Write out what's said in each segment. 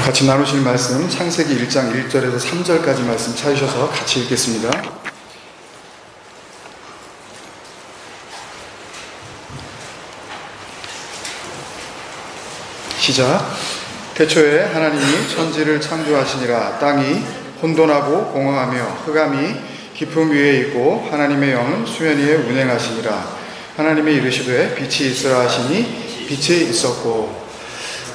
같이 나누실 말씀 창세기 1장 1절에서 3절까지 말씀 찾으셔서 같이 읽겠습니다. 시작. 태초에 하나님이 천지를 창조하시니라. 땅이 혼돈하고 공허하며 흑암이 깊음 위에 있고 하나님의 영은 수면 위에 운행하시니라. 하나님이 이르시되 빛이 있으라 하시니 빛이 있었고.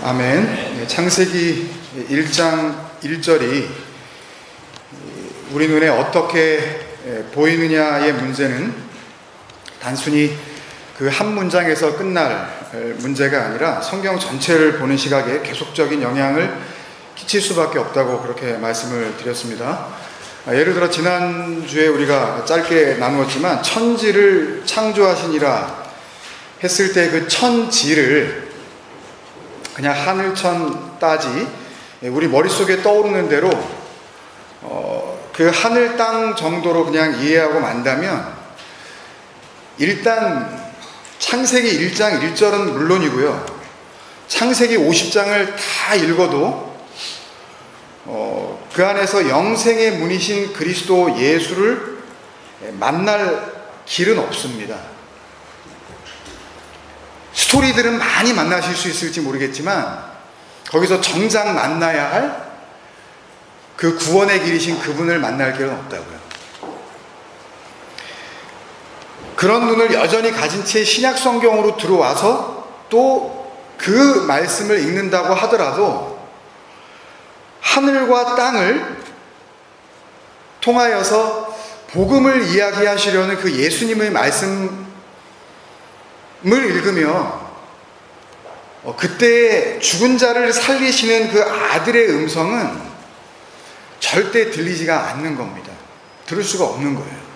아멘. 창세기 1장 1절이 우리 눈에 어떻게 보이느냐의 문제는 단순히 그 한 문장에서 끝날 문제가 아니라 성경 전체를 보는 시각에 계속적인 영향을 끼칠 수밖에 없다고 그렇게 말씀을 드렸습니다. 예를 들어 지난주에 우리가 짧게 나누었지만 천지를 창조하시니라 했을 때 그 천지를 그냥 하늘천 따지 우리 머릿속에 떠오르는 대로 그 하늘 땅 정도로 그냥 이해하고 만다면 일단 창세기 1장 1절은 물론이고요, 창세기 50장을 다 읽어도 그 안에서 영생의 문이신 그리스도 예수를 만날 길은 없습니다. 스토리들은 많이 만나실 수 있을지 모르겠지만 거기서 정작 만나야 할 그 구원의 길이신 그분을 만날 길은 없다고요. 그런 눈을 여전히 가진 채 신약 성경으로 들어와서 또 그 말씀을 읽는다고 하더라도 하늘과 땅을 통하여서 복음을 이야기하시려는 그 예수님의 말씀을 읽으며 그때 죽은 자를 살리시는 그 아들의 음성은 절대 들리지가 않는 겁니다. 들을 수가 없는 거예요.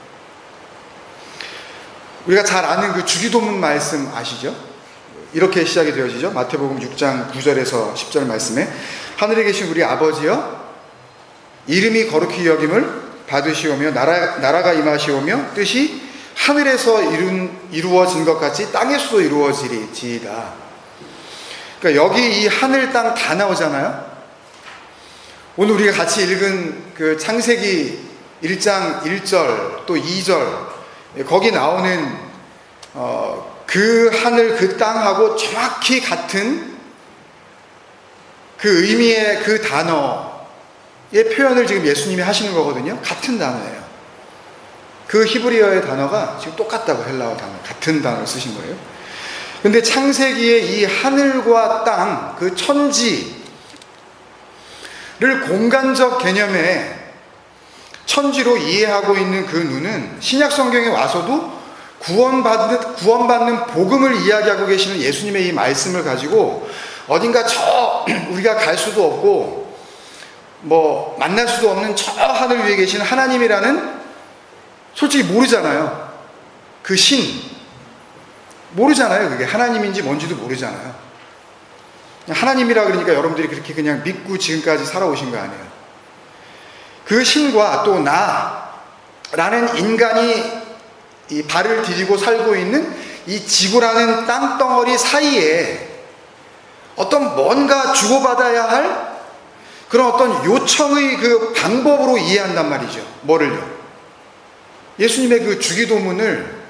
우리가 잘 아는 그 주기도문 말씀 아시죠? 이렇게 시작이 되어지죠. 마태복음 6장 9절에서 10절 말씀에 하늘에 계신 우리 아버지여, 이름이 거룩히 여김을 받으시오며 나라가 임하시오며 뜻이 하늘에서 이루어진 것 같이 땅에서도 이루어지리지이다. 그러니까 여기 이 하늘 땅 다 나오잖아요. 오늘 우리가 같이 읽은 그 창세기 1장 1절 또 2절 거기 나오는 그 하늘 그 땅하고 정확히 같은 그 의미의 그 단어의 표현을 지금 예수님이 하시는 거거든요. 같은 단어예요. 그 히브리어의 단어가 지금 똑같다고, 헬라어 단어 같은 단어를 쓰신 거예요. 근데 창세기의 이 하늘과 땅, 그 천지를 공간적 개념의 천지로 이해하고 있는 그 눈은 신약 성경에 와서도 구원받는 복음을 이야기하고 계시는 예수님의 이 말씀을 가지고 어딘가 우리가 갈 수도 없고 뭐 만날 수도 없는 저 하늘 위에 계신 하나님이라는, 솔직히 모르잖아요. 그 신 모르잖아요. 그게 하나님인지 뭔지도 모르잖아요. 하나님이라 그러니까 여러분들이 그렇게 그냥 믿고 지금까지 살아오신 거 아니에요. 그 신과 또 나라는 인간이 이 발을 디디고 살고 있는 이 지구라는 땅덩어리 사이에 어떤 뭔가 주고받아야 할 그런 어떤 요청의 그 방법으로 이해한단 말이죠. 뭐를요? 예수님의 그 주기도문을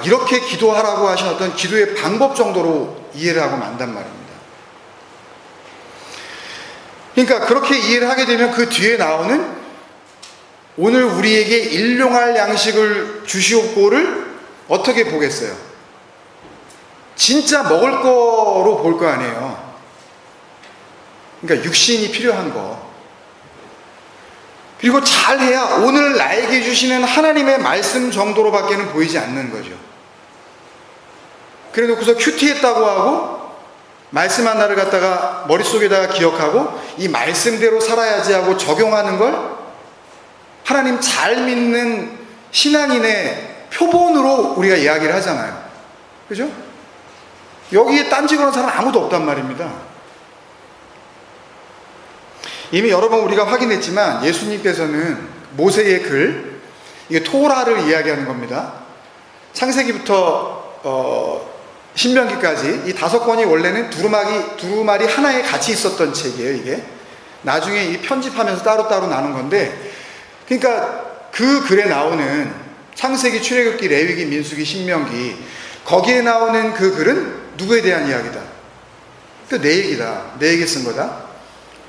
이렇게 기도하라고 하신 어떤 기도의 방법 정도로 이해를 하고 만단 말입니다. 그러니까 그렇게 이해를 하게 되면 그 뒤에 나오는 오늘 우리에게 일용할 양식을 주시옵고를 어떻게 보겠어요? 진짜 먹을 거로 볼 거 아니에요. 그러니까 육신이 필요한 거. 그리고 잘해야 오늘 나에게 주시는 하나님의 말씀 정도로밖에는 보이지 않는 거죠. 그래 놓고서 큐티했다고 하고 말씀 하나를 갖다가 머릿속에다가 기억하고 이 말씀대로 살아야지 하고 적용하는 걸 하나님 잘 믿는 신앙인의 표본으로 우리가 이야기를 하잖아요. 그죠? 여기에 딴지 거는 사람 아무도 없단 말입니다. 이미 여러 번 우리가 확인했지만 예수님께서는 모세의 글, 이게 토라를 이야기하는 겁니다. 창세기부터 신명기까지 이 5권이 원래는 두루마리 하나에 같이 있었던 책이에요. 이게 나중에 이 편집하면서 따로따로 나눈 건데, 그러니까 그 글에 나오는 창세기, 출애굽기, 레위기, 민수기, 신명기, 거기에 나오는 그 글은 누구에 대한 이야기다? 그 내 얘기다. 내 얘기 쓴 거다.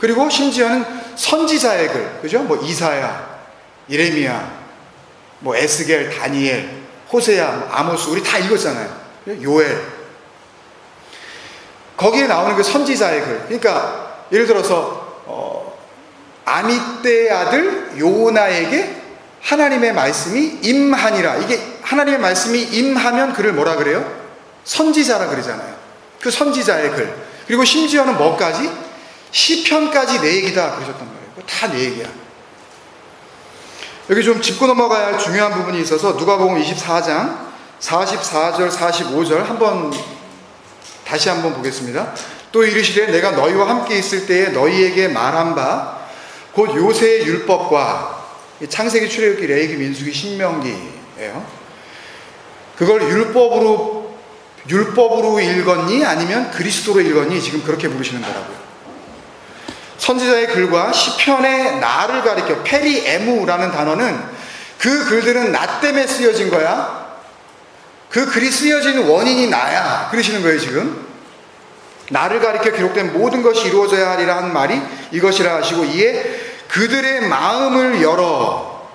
그리고 심지어는 선지자의 글, 그죠? 뭐 이사야, 예레미야, 뭐 에스겔, 다니엘, 호세야, 뭐 아모스, 우리 다 읽었잖아요. 요엘. 거기에 나오는 그 선지자의 글. 그러니까 예를 들어서 아미떼의 아들 요나에게 하나님의 말씀이 임하니라. 이게 하나님의 말씀이 임하면 그를 뭐라 그래요? 선지자라 그러잖아요. 그 선지자의 글. 그리고 심지어는 뭐까지? 시편까지 내 얘기다 그러셨단 말이에요. 다 내 얘기야. 여기 좀 짚고 넘어가야 할 중요한 부분이 있어서 누가복음 24장 44절 45절 다시 한번 보겠습니다. 또 이르시되 내가 너희와 함께 있을 때에 너희에게 말한 바 곧 요새의 율법과 창세기, 출애굽기, 레위기, 민수기, 신명기예요. 그걸 율법으로 읽었니 아니면 그리스도로 읽었니? 지금 그렇게 물으시는 거라고요. 선지자의 글과 시편의 나를 가리켜 페리에무라는 단어는 그 글들은 나 때문에 쓰여진 거야. 그 글이 쓰여진 원인이 나야. 그러시는 거예요 지금. 나를 가리켜 기록된 모든 것이 이루어져야 하리라 한 말이 이것이라 하시고, 이에 그들의 마음을 열어.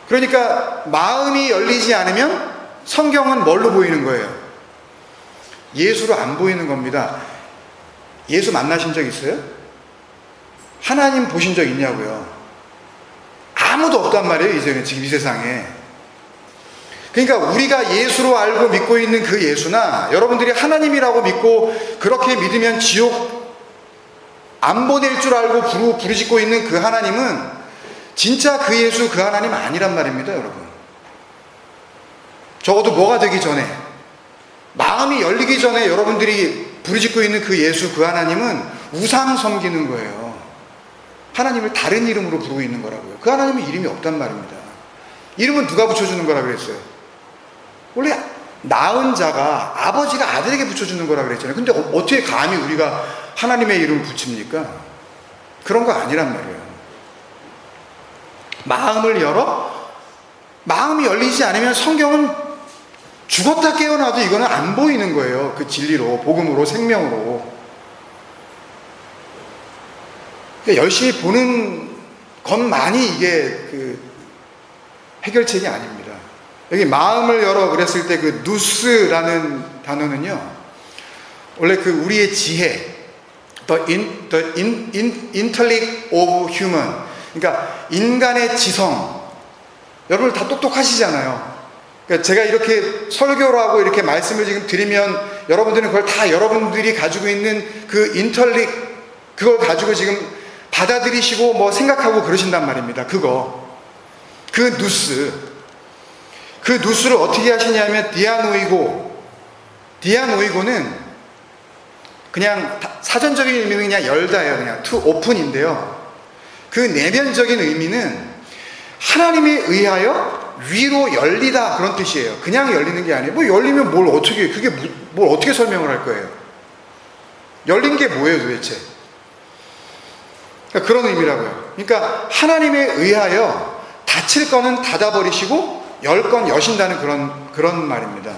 그러니까 마음이 열리지 않으면 성경은 뭘로 보이는 거예요? 예수로 안 보이는 겁니다. 예수 만나신 적 있어요? 하나님 보신 적 있냐고요? 아무도 없단 말이에요 이제는, 지금 이 세상에. 그러니까 우리가 예수로 알고 믿고 있는 그 예수나 여러분들이 하나님이라고 믿고 그렇게 믿으면 지옥 안 보낼 줄 알고 부르짖고 있는 그 하나님은 진짜 그 예수, 그 하나님 아니란 말입니다 여러분. 적어도 뭐가 되기 전에, 마음이 열리기 전에 여러분들이 부르짖고 있는 그 예수, 그 하나님은 우상 섬기는 거예요. 하나님을 다른 이름으로 부르고 있는 거라고요. 그 하나님은 이름이 없단 말입니다. 이름은 누가 붙여주는 거라 그랬어요? 원래 낳은 자가, 아버지가 아들에게 붙여주는 거라 그랬잖아요. 근데 어떻게 감히 우리가 하나님의 이름을 붙입니까? 그런 거 아니란 말이에요. 마음을 열어? 마음이 열리지 않으면 성경은 죽었다 깨어나도 이거는 안 보이는 거예요. 그 진리로, 복음으로, 생명으로. 그러니까 열심히 보는 것만이 이게 그 해결책이 아닙니다. 여기 마음을 열어 그랬을 때 그 누스라는 단어는요, 원래 그 우리의 지혜, the intellect of human, 그러니까 인간의 지성. 여러분 다 똑똑하시잖아요. 그러니까 제가 이렇게 설교를 하고 이렇게 말씀을 지금 드리면 여러분들은 그걸 다 여러분들이 가지고 있는 그 인텔렉, 그걸 가지고 지금 받아들이시고 뭐 생각하고 그러신단 말입니다. 그 누스를 어떻게 하시냐면 디아노이고는 그냥 사전적인 의미는 그냥 열다예요. 그냥 to open인데요. 그 내면적인 의미는 하나님에 의하여 위로 열리다, 그런 뜻이에요. 그냥 열리는 게 아니에요. 뭐 열리면 뭘 어떻게 설명을 할 거예요? 열린 게 뭐예요 도대체? 그러니까 그런 의미라고요. 그러니까 하나님에 의하여 닫힐 거는 닫아버리시고 열 건 여신다는 그런 말입니다.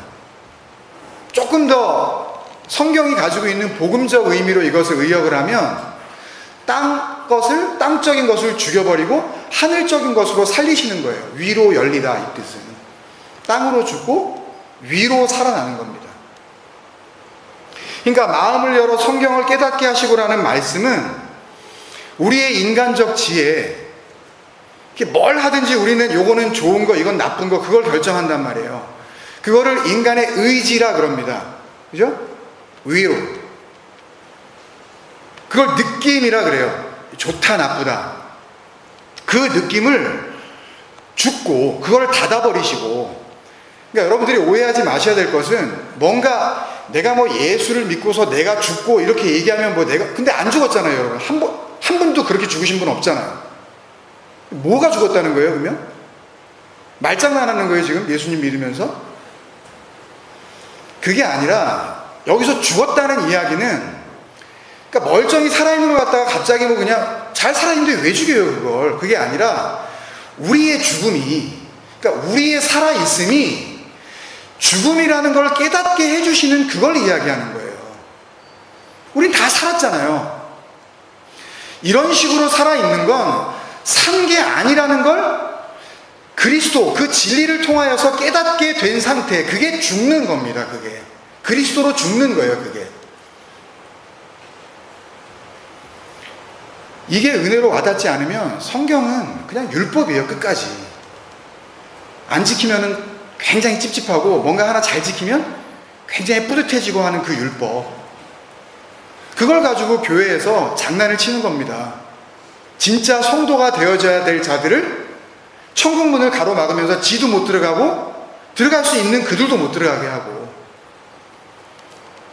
조금 더 성경이 가지고 있는 복음적 의미로 이것을 의역을 하면 땅적인 것을 죽여버리고 하늘적인 것으로 살리시는 거예요. 위로 열리다, 이 뜻은. 땅으로 죽고 위로 살아나는 겁니다. 그러니까 마음을 열어 성경을 깨닫게 하시고라는 말씀은 우리의 인간적 지혜, 뭘 하든지 우리는 요거는 좋은 거, 이건 나쁜 거, 그걸 결정한단 말이에요. 그거를 인간의 의지라 그럽니다. 그죠? 위로. 그걸 느낌이라 그래요. 좋다, 나쁘다. 그 느낌을 죽고 그걸 닫아버리시고. 그러니까 여러분들이 오해하지 마셔야 될 것은, 뭔가 내가 뭐 예수를 믿고서 내가 죽고 이렇게 얘기하면 근데 안 죽었잖아요 여러분. 한 분도 그렇게 죽으신 분 없잖아요. 뭐가 죽었다는 거예요 그러면? 말장난하는 거예요 지금 예수님 믿으면서? 그게 아니라 여기서 죽었다는 이야기는, 그러니까 멀쩡히 살아있는 것 같다가 갑자기 뭐 그냥 잘 살아있는데 왜 죽여요, 그걸? 그게 아니라 우리의 죽음이, 그러니까 우리의 살아있음이 죽음이라는 걸 깨닫게 해주시는 그걸 이야기하는 거예요. 우린 다 살았잖아요. 이런 식으로 살아있는 건 산 게 아니라는 걸 그리스도, 그 진리를 통하여서 깨닫게 된 상태, 그게 죽는 겁니다. 그게 그리스도로 죽는 거예요. 그게 이게 은혜로 와닿지 않으면 성경은 그냥 율법이에요. 끝까지 안 지키면은 굉장히 찝찝하고, 뭔가 하나 잘 지키면 굉장히 뿌듯해지고 하는 그 율법, 그걸 가지고 교회에서 장난을 치는 겁니다. 진짜 성도가 되어져야 될 자들을 천국 문을 가로막으면서 지도 못 들어가고 들어갈 수 있는 그들도 못 들어가게 하고,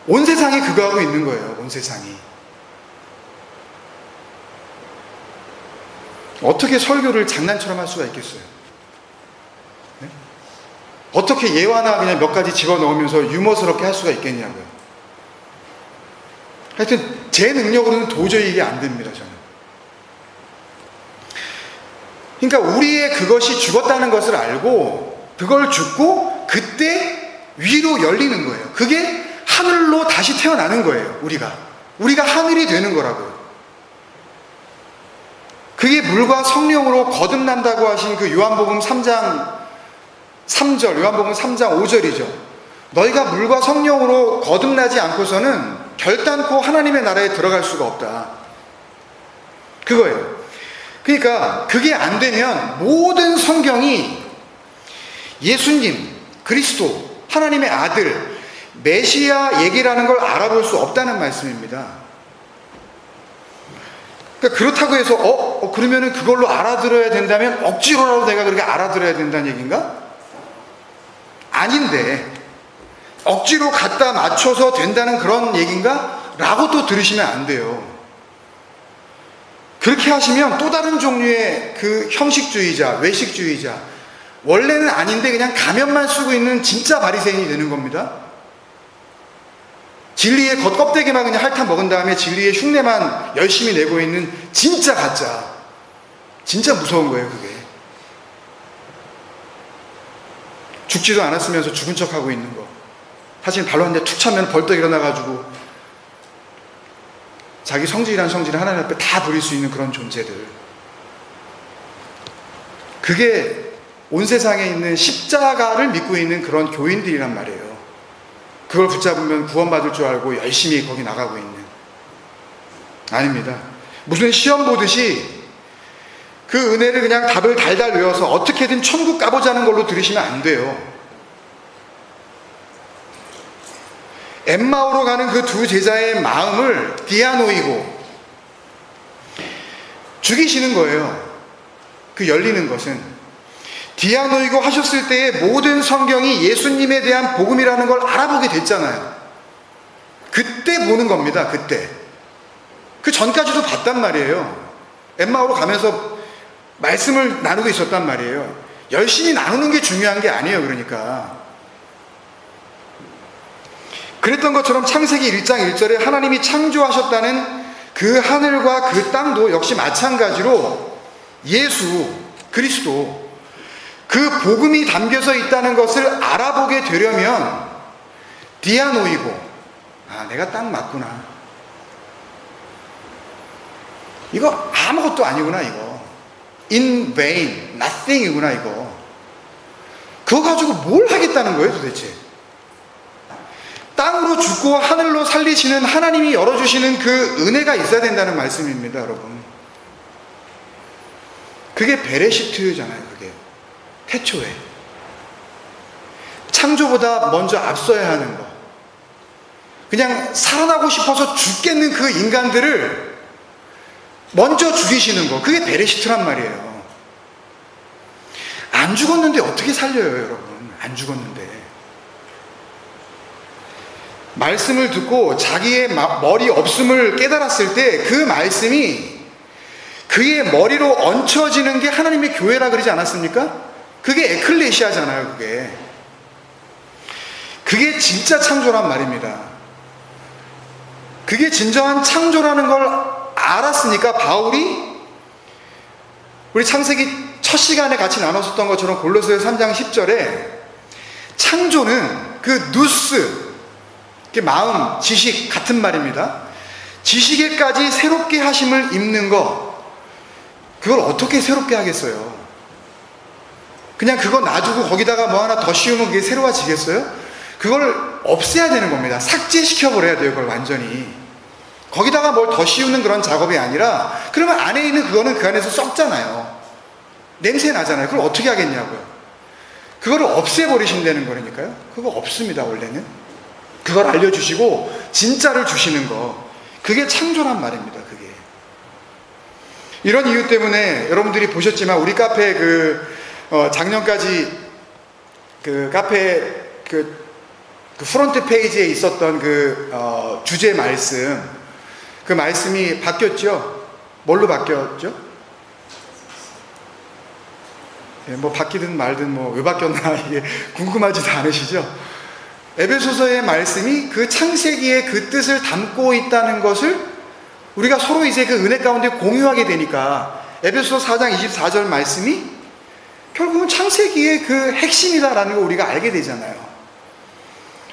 온 세상이 그거 하고 있는 거예요. 온 세상이. 어떻게 설교를 장난처럼 할 수가 있겠어요? 네? 어떻게 예화나 그냥 몇 가지 집어넣으면서 유머스럽게 할 수가 있겠냐고요. 하여튼 제 능력으로는 도저히 이게 안 됩니다. 저는. 그러니까 우리의 그것이 죽었다는 것을 알고 그걸 죽고 그때 위로 열리는 거예요. 그게 하늘로 다시 태어나는 거예요. 우리가 하늘이 되는 거라고요. 그게 물과 성령으로 거듭난다고 하신 그 요한복음 3장 3절, 요한복음 3장 5절이죠. 너희가 물과 성령으로 거듭나지 않고서는 결단코 하나님의 나라에 들어갈 수가 없다. 그거예요. 그러니까 그게 안 되면 모든 성경이 예수님, 그리스도, 하나님의 아들, 메시아 얘기라는 걸 알아볼 수 없다는 말씀입니다. 그러니까 그렇다고 해서 그러면은 그걸로 알아들어야 된다면 억지로라도 내가 그렇게 알아들어야 된다는 얘기인가? 아닌데 억지로 갖다 맞춰서 된다는 그런 얘기인가? 라고 또 들으시면 안 돼요. 그렇게 하시면 또 다른 종류의 그 형식주의자, 외식주의자, 원래는 아닌데 그냥 가면만 쓰고 있는 진짜 바리새인이 되는 겁니다. 진리의 겉껍데기만 그냥 핥아 먹은 다음에 진리의 흉내만 열심히 내고 있는 진짜 가짜. 진짜 무서운 거예요, 그게. 죽지도 않았으면서 죽은 척하고 있는 거. 사실 발로 한 대 툭 차면 벌떡 일어나가지고 자기 성질이란 성질을 하나님 앞에 다 버릴 수 있는 그런 존재들. 그게 온 세상에 있는 십자가를 믿고 있는 그런 교인들이란 말이에요. 그걸 붙잡으면 구원받을 줄 알고 열심히 거기 나가고 있는. 아닙니다. 무슨 시험 보듯이 그 은혜를 그냥 답을 달달 외워서 어떻게든 천국 가보자는 걸로 들으시면 안 돼요. 엠마오로 가는 그 두 제자의 마음을 디아노이고 죽이시는 거예요. 그 열리는 것은 디아노이고 하셨을 때의 모든 성경이 예수님에 대한 복음이라는 걸 알아보게 됐잖아요. 그때 보는 겁니다. 그때. 그 전까지도 봤단 말이에요. 엠마오로 가면서 말씀을 나누고 있었단 말이에요. 열심히 나누는 게 중요한 게 아니에요. 그러니까 그랬던 것처럼 창세기 1장 1절에 하나님이 창조하셨다는 그 하늘과 그 땅도 역시 마찬가지로 예수, 그리스도, 그 복음이 담겨져 있다는 것을 알아보게 되려면 디아노이고, 내가 딱 맞구나. 이거 아무것도 아니구나, 이거. In vain, nothing이구나, 이거. 그거 가지고 뭘 하겠다는 거예요, 도대체? 땅으로 죽고 하늘로 살리시는 하나님이 열어주시는 그 은혜가 있어야 된다는 말씀입니다, 여러분. 그게 베레시트잖아요, 그게. 태초에. 창조보다 먼저 앞서야 하는 거. 그냥 살아나고 싶어서 죽겠는 그 인간들을 먼저 죽이시는 거. 그게 베레시트란 말이에요. 안 죽었는데 어떻게 살려요, 여러분? 안 죽었는데. 말씀을 듣고 자기의 머리 없음을 깨달았을 때 그 말씀이 그의 머리로 얹혀지는 게 하나님의 교회라 그러지 않았습니까? 그게 에클레시아잖아요. 그게 진짜 창조란 말입니다. 그게 진정한 창조라는 걸 알았으니까 바울이 우리 창세기 첫 시간에 같이 나눴었던 것처럼 골로새서 3장 10절에 창조는 그 누스, 마음, 지식 같은 말입니다. 지식에까지 새롭게 하심을 입는 거, 그걸 어떻게 새롭게 하겠어요? 그냥 그거 놔두고 거기다가 뭐 하나 더 씌우면 그게 새로워지겠어요? 그걸 없애야 되는 겁니다. 삭제시켜버려야 돼요. 그걸 완전히. 거기다가 뭘 더 씌우는 그런 작업이 아니라, 그러면 안에 있는 그거는 그 안에서 썩잖아요. 냄새 나잖아요. 그걸 어떻게 하겠냐고요. 그거를 없애버리신다는 거니까요. 그거 없습니다. 원래는. 그걸 알려주시고 진짜를 주시는 거, 그게 창조란 말입니다. 그게. 이런 이유 때문에 여러분들이 보셨지만 우리 카페 작년까지 그 카페 그 프론트 페이지에 있었던 주제 말씀, 그 말씀이 바뀌었죠? 뭘로 바뀌었죠? 뭐 바뀌든 말든 왜 바뀌었나 이게 궁금하지도 않으시죠? 에베소서의 말씀이 그 창세기의 그 뜻을 담고 있다는 것을 우리가 서로 이제 그 은혜 가운데 공유하게 되니까 에베소서 4장 24절 말씀이 결국은 창세기의 그 핵심이다라는 걸 우리가 알게 되잖아요.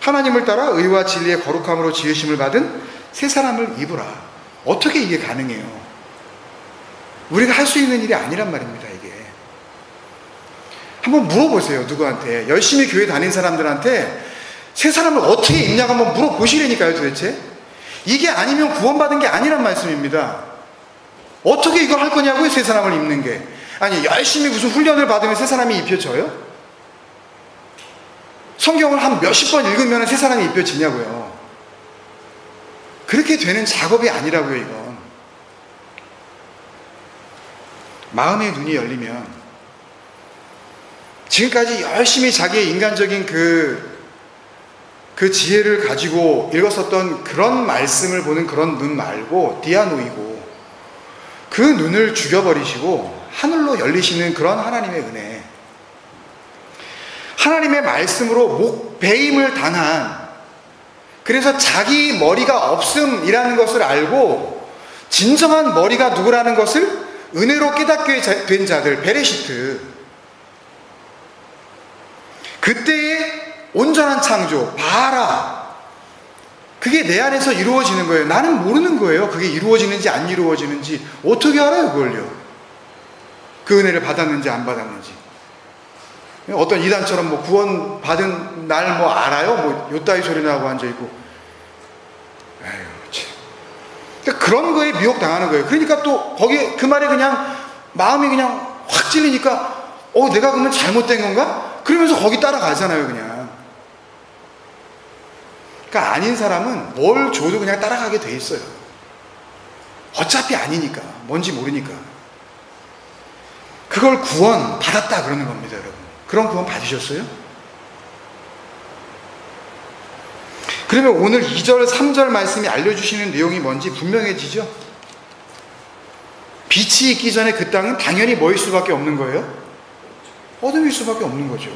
하나님을 따라 의와 진리의 거룩함으로 지으심을 받은 새 사람을 입으라. 어떻게 이게 가능해요? 우리가 할 수 있는 일이 아니란 말입니다. 이게 한번 물어보세요. 누구한테, 열심히 교회 다닌 사람들한테 새 사람을 어떻게 입냐고 한번 물어보시라니까요. 도대체 이게 아니면 구원받은 게 아니란 말씀입니다. 어떻게 이걸 할 거냐고요. 새 사람을 입는 게. 아니, 열심히 무슨 훈련을 받으면 새 사람이 입혀져요? 성경을 한 몇십 번 읽으면 새 사람이 입혀지냐고요. 그렇게 되는 작업이 아니라고요. 이건 마음의 눈이 열리면, 지금까지 열심히 자기의 인간적인 그 지혜를 가지고 읽었었던 그런 말씀을 보는 그런 눈 말고 디아노이고, 그 눈을 죽여버리시고 하늘로 열리시는 그런 하나님의 은혜, 하나님의 말씀으로 목배임을 당한, 그래서 자기 머리가 없음이라는 것을 알고 진정한 머리가 누구라는 것을 은혜로 깨닫게 된 자들, 베레시트, 그때의 온전한 창조, 바라, 그게 내 안에서 이루어지는 거예요. 나는 모르는 거예요. 그게 이루어지는지 안 이루어지는지. 어떻게 알아요 그걸요? 그 은혜를 받았는지 안 받았는지. 어떤 이단처럼 구원 받은 날 알아요? 요따위 소리 나고 앉아있고. 에휴, 참. 그러니까 그런 거에 미혹당하는 거예요. 그러니까 또 거기에 그 말에 그냥 마음이 그냥 확 찔리니까 내가 그러면 잘못된 건가? 그러면서 거기 따라가잖아요. 그냥. 그러니까 아닌 사람은 뭘 줘도 그냥 따라가게 돼 있어요. 어차피 아니니까, 뭔지 모르니까. 그걸 구원 받았다 그러는 겁니다. 여러분, 그런 구원 받으셨어요? 그러면 오늘 2절 3절 말씀이 알려주시는 내용이 뭔지 분명해지죠? 빛이 있기 전에 그 땅은 당연히 뭐일 수밖에 없는 거예요? 어둠일 수밖에 없는 거죠.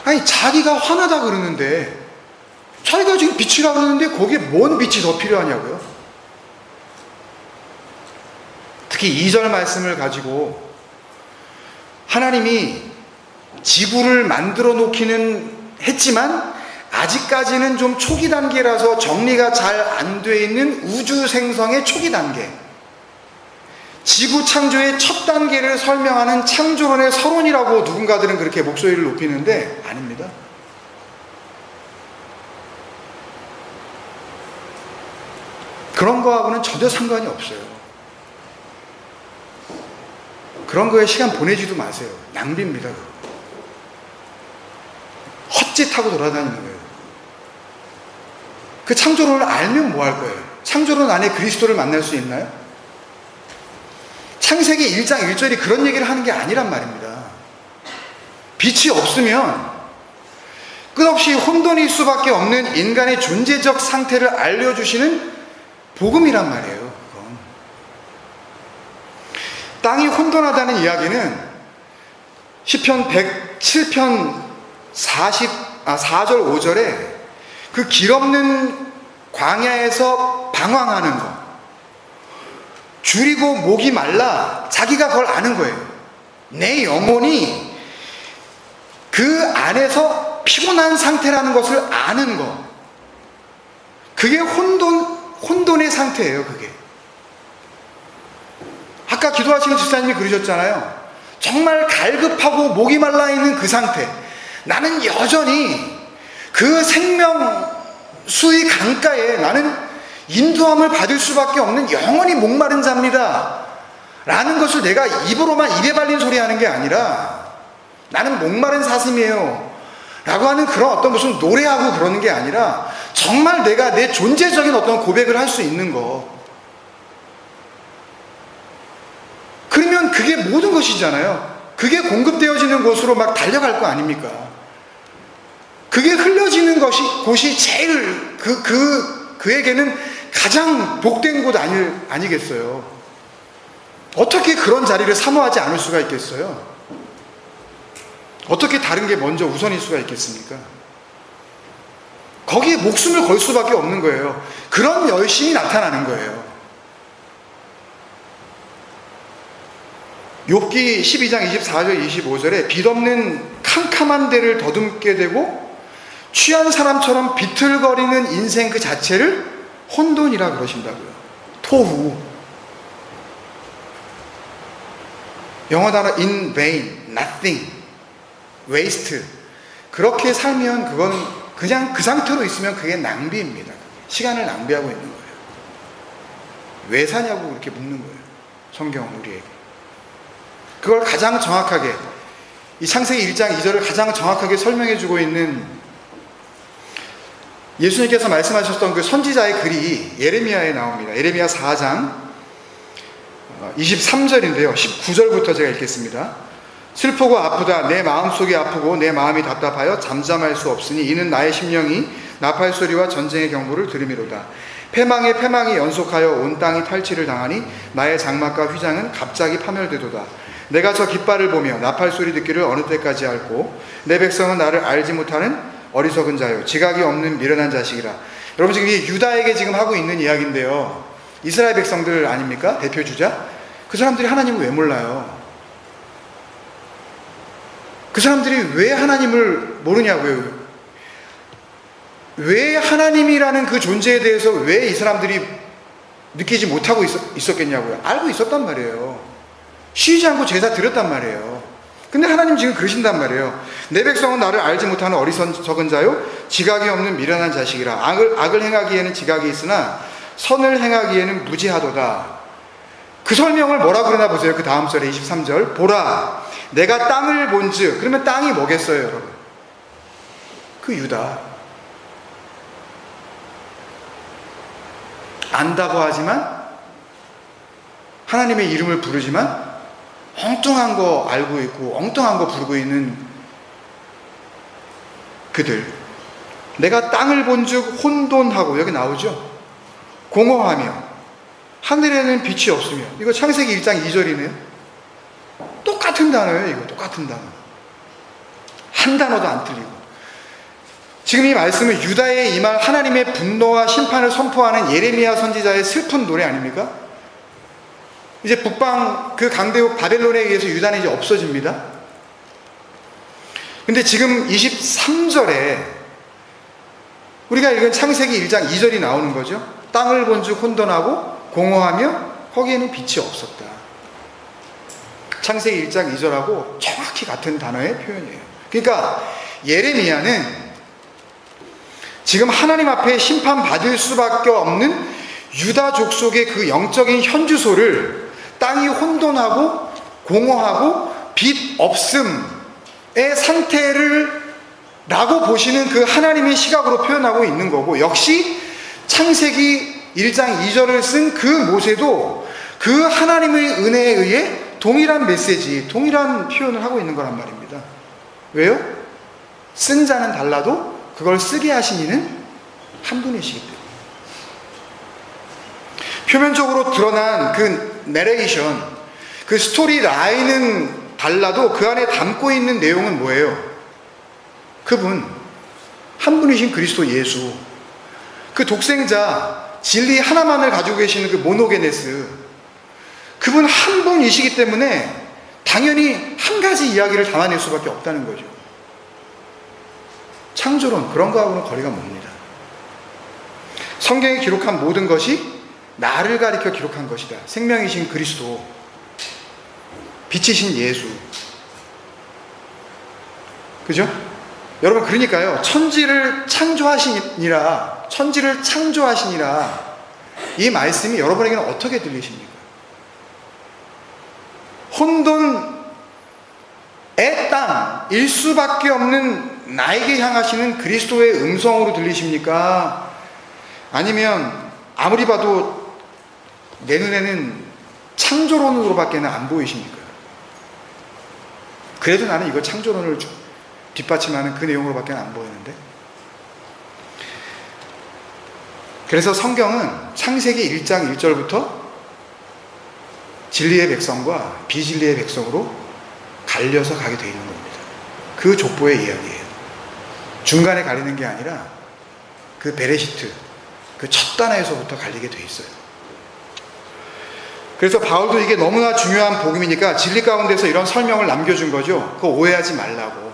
아니, 자기가 화나다 그러는데, 자기가 지금 빛이라 그러는데 거기에 뭔 빛이 더 필요하냐고요? 특히 2절 말씀을 가지고 하나님이 지구를 만들어 놓기는 했지만 아직까지는 좀 초기 단계라서 정리가 잘 안 돼 있는 우주 생성의 초기 단계, 지구 창조의 첫 단계를 설명하는 창조론의 서론이라고 누군가들은 그렇게 목소리를 높이는데 아닙니다. 그런 거하고는 전혀 상관이 없어요. 그런 거에 시간 보내지도 마세요. 낭비입니다. 헛짓하고 돌아다니는 거예요. 그 창조론을 알면 뭐 할 거예요? 창조론 안에 그리스도를 만날 수 있나요? 창세기 1장 1절이 그런 얘기를 하는 게 아니란 말입니다. 빛이 없으면 끝없이 혼돈일 수밖에 없는 인간의 존재적 상태를 알려주시는 복음이란 말이에요. 그건. 땅이 혼돈하다는 이야기는 시편 107편 4절 5절에 그 길없는 광야에서 방황하는 거, 줄이고 목이 말라 자기가 그걸 아는 거예요. 내 영혼이 그 안에서 피곤한 상태라는 것을 아는 거, 그게 혼돈의 상태예요. 그게 아까 기도하시는 집사님이 그러셨잖아요. 정말 갈급하고 목이 말라 있는 그 상태, 나는 여전히 그 생명수의 강가에 나는 인도함을 받을 수밖에 없는 영원히 목마른 자입니다 라는 것을 내가 입으로만 입에 발린 소리 하는 게 아니라, 나는 목마른 사슴이에요 라고 하는 그런 어떤 무슨 노래하고 그러는 게 아니라, 정말 내가 내 존재적인 어떤 고백을 할 수 있는 거, 그러면 그게 모든 것이잖아요. 그게 공급되어지는 곳으로 막 달려갈 거 아닙니까? 그게 흘려지는 곳이 제일 그에게는 가장 복된 곳 아니겠어요? 어떻게 그런 자리를 사모하지 않을 수가 있겠어요? 어떻게 다른 게 먼저 우선일 수가 있겠습니까? 거기에 목숨을 걸 수밖에 없는 거예요. 그런 열심이 나타나는 거예요. 욥기 12장 24절 25절에 빛없는 캄캄한 데를 더듬게 되고 취한 사람처럼 비틀거리는 인생 그 자체를 혼돈이라 그러신다고요. 토후. 영어 단어 in vain, nothing, waste. 그렇게 살면 그건 그냥 그 상태로 있으면 그게 낭비입니다. 시간을 낭비하고 있는 거예요. 왜 사냐고 그렇게 묻는 거예요. 성경은 우리에게. 그걸 가장 정확하게, 이 창세기 1장 2절을 가장 정확하게 설명해 주고 있는 예수님께서 말씀하셨던 그 선지자의 글이 예레미야에 나옵니다. 예레미야 4장 23절인데요 19절부터 제가 읽겠습니다. 슬프고 아프다. 내 마음속이 아프고 내 마음이 답답하여 잠잠할 수 없으니 이는 나의 심령이 나팔 소리와 전쟁의 경보를 들음이로다. 패망에 패망이 연속하여 온 땅이 탈취를 당하니 나의 장막과 휘장은 갑자기 파멸되도다. 내가 저 깃발을 보며 나팔 소리 듣기를 어느 때까지 앓고 내 백성은 나를 알지 못하는 어리석은 자요 지각이 없는 미련한 자식이라. 여러분 지금 이게 유다에게 지금 하고 있는 이야기인데요, 이스라엘 백성들 아닙니까? 대표주자. 그 사람들이 하나님을 왜 몰라요? 그 사람들이 왜 하나님을 모르냐고요. 왜 하나님이라는 그 존재에 대해서 왜 이 사람들이 느끼지 못하고 있었겠냐고요. 알고 있었단 말이에요. 쉬지 않고 제사 드렸단 말이에요. 근데 하나님 지금 그러신단 말이에요. 내 백성은 나를 알지 못하는 어리석은 자요 지각이 없는 미련한 자식이라. 악을 행하기에는 지각이 있으나 선을 행하기에는 무지하도다. 그 설명을 뭐라고 그러나 보세요. 그 다음 절에 23절. 보라 내가 땅을 본즉. 그러면 땅이 뭐겠어요 여러분? 그 유다. 안다고 하지만, 하나님의 이름을 부르지만 엉뚱한 거 알고 있고 엉뚱한 거 부르고 있는 그들. 내가 땅을 본즉 혼돈하고, 여기 나오죠. 공허하며 하늘에는 빛이 없으며. 이거 창세기 1장 2절이네요 똑같은 단어예요. 이거 똑같은 단어. 한 단어도 안 틀리고. 지금 이 말씀은 유다에 임할 하나님의 분노와 심판을 선포하는 예레미야 선지자의 슬픈 노래 아닙니까? 이제 북방 그 강대국 바벨론에 의해서 유다는 이제 없어집니다. 근데 지금 23절에 우리가 읽은 창세기 1장 2절이 나오는 거죠. 땅을 본즉 혼돈하고 공허하며 거기에는 빛이 없었다. 창세기 1장 2절하고 정확히 같은 단어의 표현이에요. 그러니까 예레미야는 지금 하나님 앞에 심판받을 수밖에 없는 유다 족속의 그 영적인 현주소를 땅이 혼돈하고 공허하고 빛 없음의 상태를 라고 보시는 그 하나님의 시각으로 표현하고 있는 거고, 역시 창세기 1장 2절을 쓴 그 모세도 그 하나님의 은혜에 의해 동일한 메시지, 동일한 표현을 하고 있는 거란 말입니다. 왜요? 쓴 자는 달라도 그걸 쓰게 하신 이는 한 분이시기 때문에. 표면적으로 드러난 그 내레이션, 그 스토리 라인은 달라도 그 안에 담고 있는 내용은 뭐예요? 그분, 한 분이신 그리스도 예수. 그 독생자, 진리 하나만을 가지고 계시는 그 모노게네스, 그분 한 분이시기 때문에 당연히 한 가지 이야기를 담아낼 수밖에 없다는 거죠. 창조론, 그런 거하고는 거리가 멉니다. 성경에 기록한 모든 것이 나를 가리켜 기록한 것이다. 생명이신 그리스도, 빛이신 예수. 그죠? 여러분, 그러니까요, 천지를 창조하시니라, 이 말씀이 여러분에게는 어떻게 들리십니까? 혼돈의 땅일 수밖에 없는 나에게 향하시는 그리스도의 음성으로 들리십니까? 아니면 아무리 봐도 내 눈에는 창조론으로밖에는 안 보이십니까? 그래도 나는 이거 창조론을 뒷받침하는 그 내용으로밖에 안 보이는데. 그래서 성경은 창세기 1장 1절부터 진리의 백성과 비진리의 백성으로 갈려서 가게 되어 있는 겁니다. 그 족보의 이야기예요. 중간에 갈리는 게 아니라 그 베레시트, 그 첫 단어에서부터 갈리게 되어 있어요. 그래서 바울도 이게 너무나 중요한 복음이니까 진리 가운데서 이런 설명을 남겨준 거죠. 그거 오해하지 말라고.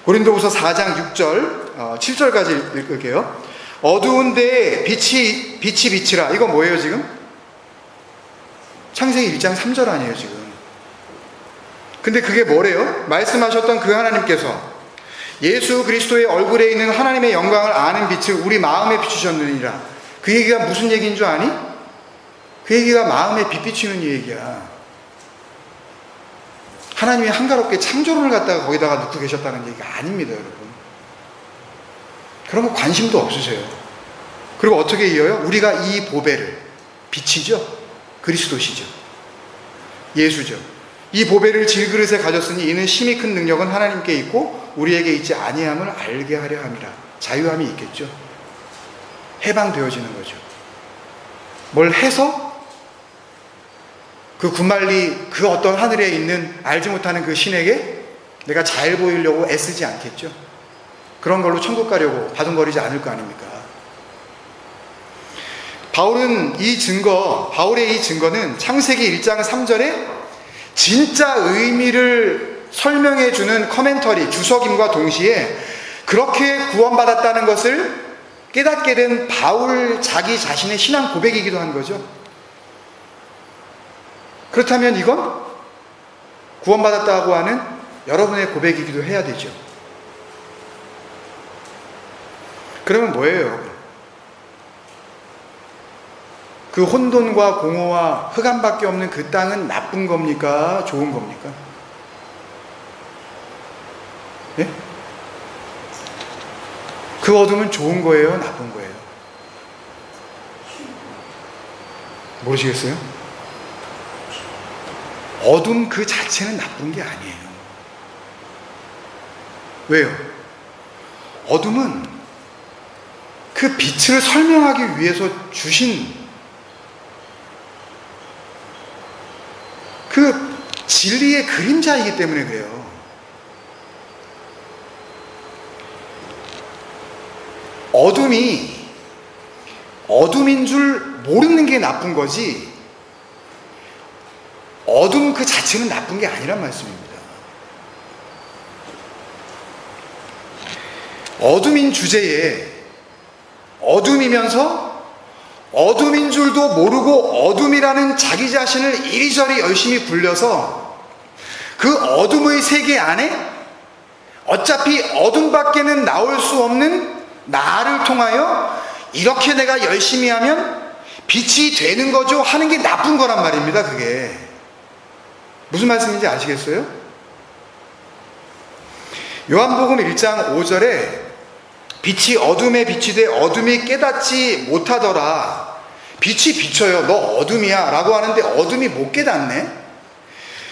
고린도후서 4장 6절, 7절까지 읽을게요. 어두운 데에 빛이라. 이거 뭐예요 지금? 창세기 1장 3절 아니에요 지금. 근데 그게 뭐래요? 말씀하셨던 그 하나님께서 예수 그리스도의 얼굴에 있는 하나님의 영광을 아는 빛을 우리 마음에 비추셨느니라. 그 얘기가 무슨 얘기인 줄 아니? 그 얘기가 마음에 빛 비추는 얘기야. 하나님이 한가롭게 창조론을 갖다가 거기다가 넣고 계셨다는 얘기가 아닙니다, 여러분. 그런 거 관심도 없으세요. 그리고 어떻게 이어요? 우리가 이 보배를, 빛이죠, 그리스도시죠, 예수죠, 이 보배를 질그릇에 가졌으니 이는 심히 큰 능력은 하나님께 있고 우리에게 있지 아니함을 알게 하려 함이라. 자유함이 있겠죠. 해방되어지는 거죠. 뭘 해서 그 군말리, 그 어떤 하늘에 있는 알지 못하는 그 신에게 내가 잘 보이려고 애쓰지 않겠죠. 그런 걸로 천국 가려고 바둥거리지 않을 거 아닙니까? 바울의 이 증거는 창세기 1장 3절에 진짜 의미를 설명해 주는 커멘터리, 주석임과 동시에 그렇게 구원받았다는 것을 깨닫게 된 바울 자기 자신의 신앙 고백이기도 한 거죠. 그렇다면 이건 구원받았다고 하는 여러분의 고백이기도 해야 되죠. 그러면 뭐예요? 그 혼돈과 공허와 흑암밖에 없는 그 땅은 나쁜 겁니까? 좋은 겁니까? 예? 그 어둠은 좋은 거예요? 나쁜 거예요? 모르시겠어요? 어둠 그 자체는 나쁜 게 아니에요. 왜요? 어둠은 그 빛을 설명하기 위해서 주신 그 진리의 그림자이기 때문에 그래요. 어둠인 줄 모르는 게 나쁜 거지, 어둠 그 자체는 나쁜 게 아니란 말씀입니다. 어둠인 주제에 어둠이면서 어둠인 줄도 모르고 어둠이라는 자기 자신을 이리저리 열심히 굴려서 그 어둠의 세계 안에 어차피 어둠밖에는 나올 수 없는 나를 통하여 이렇게 내가 열심히 하면 빛이 되는 거죠 하는 게 나쁜 거란 말입니다. 그게 무슨 말씀인지 아시겠어요? 요한복음 1장 5절에 빛이 어둠에 비치되 어둠이 깨닫지 못하더라. 빛이 비쳐요. 너 어둠이야 라고 하는데 어둠이 못 깨닫네.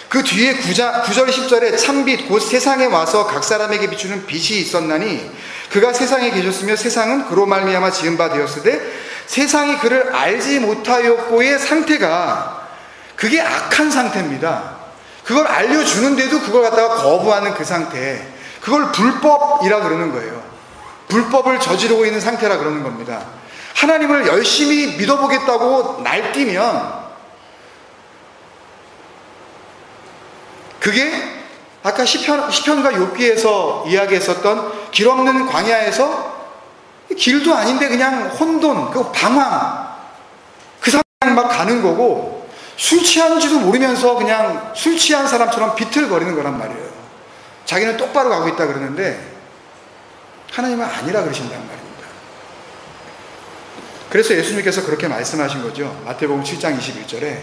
그 뒤에 9절 10절에 참빛 곧 세상에 와서 각 사람에게 비추는 빛이 있었나니 그가 세상에 계셨으며 세상은 그로 말미암아 지은 바 되었으되 세상이 그를 알지 못하였고의 상태가, 그게 악한 상태입니다. 그걸 알려주는데도 그걸 갖다가 거부하는 그 상태, 그걸 불법이라 그러는 거예요. 불법을 저지르고 있는 상태라 그러는 겁니다. 하나님을 열심히 믿어보겠다고 날뛰면 그게 아까 시편과 욥기에서 이야기했었던 길 없는 광야에서 길도 아닌데 그냥 혼돈, 그 방황, 그 상황 막 가는 거고, 술 취한지도 모르면서 그냥 술 취한 사람처럼 비틀거리는 거란 말이에요. 자기는 똑바로 가고 있다 그러는데 하나님은 아니라 그러신단 말입니다. 그래서 예수님께서 그렇게 말씀하신 거죠. 마태복음 7장 21절에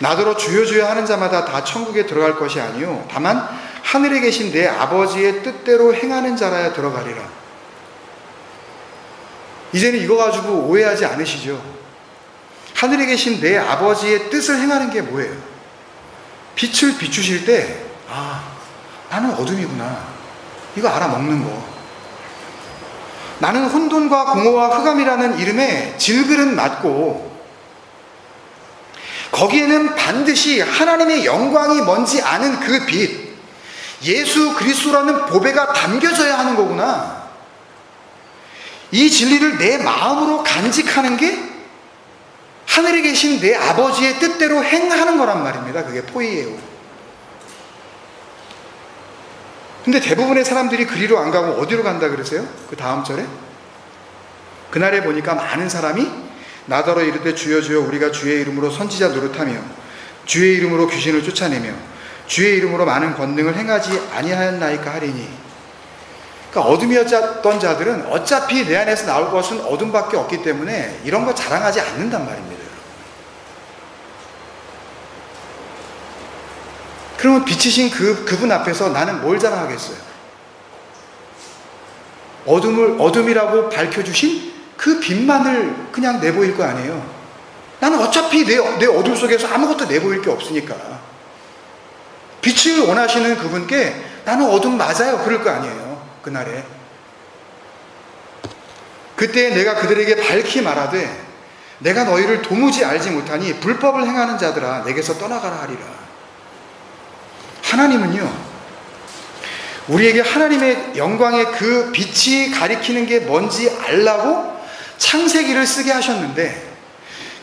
나더러 주여 주여 하는 자마다 다 천국에 들어갈 것이 아니요 다만 하늘에 계신 내 아버지의 뜻대로 행하는 자라야 들어가리라. 이제는 이거 가지고 오해하지 않으시죠? 하늘에 계신 내 아버지의 뜻을 행하는 게 뭐예요? 빛을 비추실 때 나는 어둠이구나, 이거 알아먹는 거. 나는 혼돈과 공허와 흑암이라는 이름에 질그릇 맞고 거기에는 반드시 하나님의 영광이 뭔지 아는 그 빛, 예수 그리스도라는 보배가 담겨져야 하는 거구나. 이 진리를 내 마음으로 간직하는 게 하늘에 계신 내 아버지의 뜻대로 행하는 거란 말입니다. 그게 포이에요. 근데 대부분의 사람들이 그리로 안 가고 어디로 간다 그러세요? 그 다음 절에 그날에 보니까 많은 사람이 나더러 이르되 주여 주여 우리가 주의 이름으로 선지자 노릇하며 주의 이름으로 귀신을 쫓아내며 주의 이름으로 많은 권능을 행하지 아니하였나이까 하리니. 그러니까 어둠이었던 자들은 어차피 내 안에서 나올 것은 어둠밖에 없기 때문에 이런 거 자랑하지 않는단 말입니다. 그러면 빛이신 그분 앞에서 나는 뭘 자랑하겠어요? 어둠이라고 밝혀주신 그 빛만을 그냥 내보일 거 아니에요. 나는 어차피 내 어둠 속에서 아무것도 내보일 게 없으니까. 빛을 원하시는 그분께 나는 어둠 맞아요, 그럴 거 아니에요. 그날에 그때 내가 그들에게 밝히 말하되 내가 너희를 도무지 알지 못하니 불법을 행하는 자들아 내게서 떠나가라 하리라. 하나님은요, 우리에게 하나님의 영광의 그 빛이 가리키는 게 뭔지 알라고 창세기를 쓰게 하셨는데,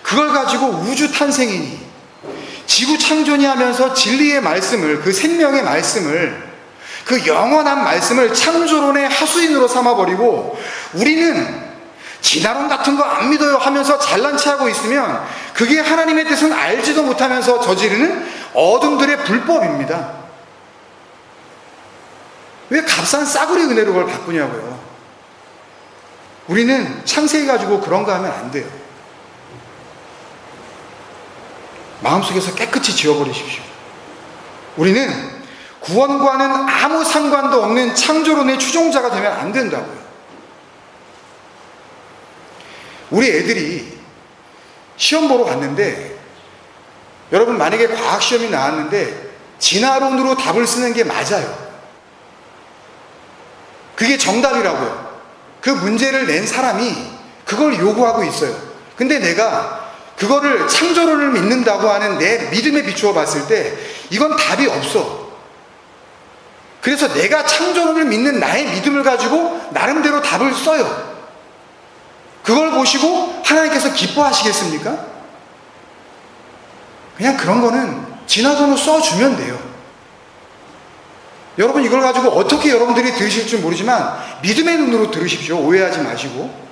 그걸 가지고 우주 탄생이니 지구 창조니 하면서 진리의 말씀을, 그 생명의 말씀을, 그 영원한 말씀을 창조론의 하수인으로 삼아버리고 우리는 진화론 같은 거 안 믿어요 하면서 잘난 체 하고 있으면 그게 하나님의 뜻은 알지도 못하면서 저지르는 어둠들의 불법입니다. 왜 값싼 싸구려 은혜로 그걸 바꾸냐고요. 우리는 창세기 가지고 그런 거 하면 안 돼요. 마음속에서 깨끗이 지워버리십시오. 우리는 구원과는 아무 상관도 없는 창조론의 추종자가 되면 안 된다고요. 우리 애들이 시험 보러 갔는데, 여러분 만약에 과학시험이 나왔는데 진화론으로 답을 쓰는 게 맞아요. 그게 정답이라고요. 그 문제를 낸 사람이 그걸 요구하고 있어요. 근데 내가 그거를 창조론을 믿는다고 하는 내 믿음에 비추어 봤을 때 이건 답이 없어. 그래서 내가 창조론을 믿는 나의 믿음을 가지고 나름대로 답을 써요. 그걸 보시고 하나님께서 기뻐하시겠습니까? 그냥 그런 거는 진화론으로 써주면 돼요. 여러분 이걸 가지고 어떻게 여러분들이 들으실 줄 모르지만 믿음의 눈으로 들으십시오. 오해하지 마시고.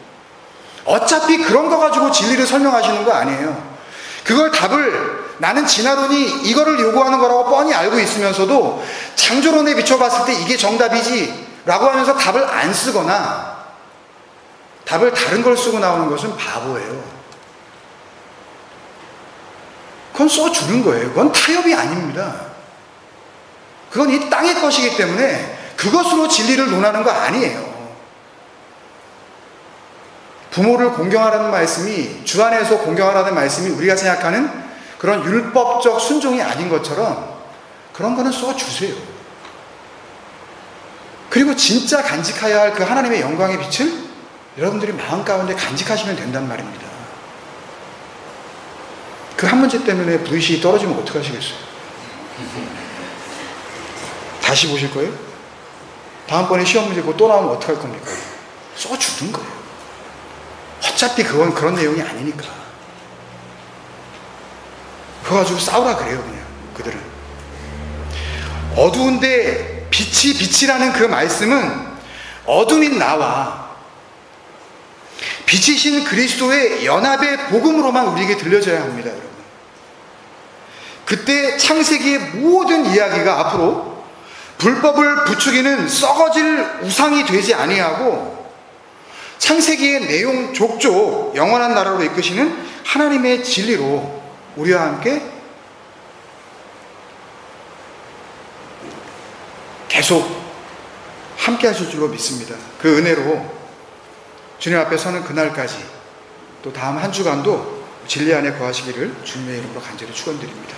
어차피 그런 거 가지고 진리를 설명하시는 거 아니에요. 그걸 답을 나는 진화론이 이거를 요구하는 거라고 뻔히 알고 있으면서도 창조론에 비춰봤을 때 이게 정답이지 라고 하면서 답을 안 쓰거나 답을 다른 걸 쓰고 나오는 것은 바보예요. 그건 써주는 거예요. 그건 타협이 아닙니다. 그건 이 땅의 것이기 때문에 그것으로 진리를 논하는 거 아니에요. 부모를 공경하라는 말씀이, 주 안에서 공경하라는 말씀이 우리가 생각하는 그런 율법적 순종이 아닌 것처럼 그런 거는 써주세요. 그리고 진짜 간직해야 할 그 하나님의 영광의 빛을 여러분들이 마음 가운데 간직하시면 된단 말입니다. 그 한 문제 때문에 VC 떨어지면 어떡하시겠어요? 다시 보실 거예요? 다음번에 시험 문제 또 나오면 어떡할 겁니까? 써주는 거예요. 어차피 그건 그런 내용이 아니니까. 그거 가지고 싸우라 그래요, 그냥. 그들은. 어두운데 빛이라는 그 말씀은 어둠인 나와 빛이신 그리스도의 연합의 복음으로만 우리에게 들려져야 합니다, 여러분. 그때 창세기의 모든 이야기가 앞으로 불법을 부추기는 썩어질 우상이 되지 아니하고 창세기의 내용 족족 영원한 나라로 이끄시는 하나님의 진리로 우리와 함께 계속 함께 하실 줄로 믿습니다. 그 은혜로 주님 앞에 서는 그날까지 또 다음 한 주간도 진리 안에 거하시기를 주님의 이름으로 간절히 축원드립니다.